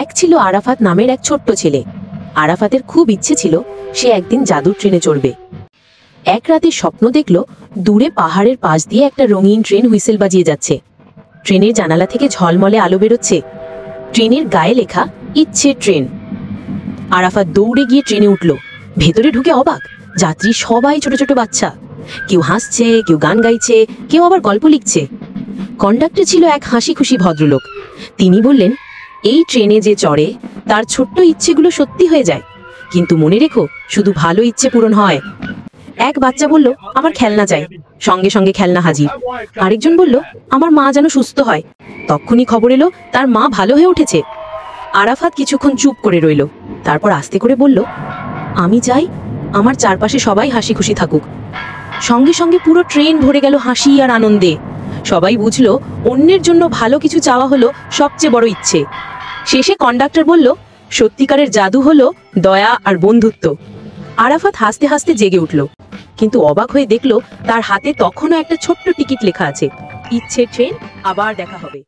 এক ছিল আরাফাত নামের এক ছোট্ট ছেলে। আরাফাতের খুব ইচ্ছে ছিল সে একদিন জাদুর ট্রেনে চড়বে। এক রাতে স্বপ্ন দেখল দূরে পাহাড়ের পাশ দিয়ে একটা রঙিন ট্রেন হুইসেল বাজিয়ে যাচ্ছে। ট্রেনের জানালা থেকে ঝলমলে আলো বেরোচ্ছে। ট্রেনের গায়ে লেখা ইচ্ছে ট্রেন। আরাফাত দৌড়ে গিয়ে ট্রেনে উঠল। ভেতরে ঢুকে অবাক, যাত্রী সবাই ছোট ছোট বাচ্চা। কেউ হাসছে, কেউ গান গাইছে, কেউ আবার গল্প লিখছে। কন্ডাক্টর ছিল এক হাসি খুশি ভদ্রলোক। তিনি বললেন, এই ট্রেনে যে চড়ে তার ছোট্ট ইচ্ছেগুলো সত্যি হয়ে যায়, কিন্তু মনে রেখো শুধু ভালো ইচ্ছে পূরণ হয়। এক বাচ্চা বলল, আমার খেলনা চাই। সঙ্গে সঙ্গে খেলনা হাজির। আরেকজন বলল, আমার মা যেন সুস্থ হয়। তখনই খবর এলো তার মা ভালো হয়ে উঠেছে। আরাফাত কিছুক্ষণ চুপ করে রইল, তারপর আস্তে করে বলল, আমি চাই আমার চারপাশে সবাই হাসি খুশি থাকুক। সঙ্গে সঙ্গে পুরো ট্রেন ভরে গেল হাসি আর আনন্দে। সবাই বুঝলো অন্যের জন্য ভালো কিছু চাওয়া হলো সবচেয়ে বড় ইচ্ছে। শেষে কন্ডাক্টর বলল, সত্যিকারের জাদু হলো দয়া আর বন্ধুত্ব। আরাফাত হাসতে হাসতে জেগে উঠল, কিন্তু অবাক হয়ে দেখল তার হাতে তখনও একটা ছোট্ট টিকিট লেখা আছে, ইচ্ছে ট্রেন, আবার দেখা হবে।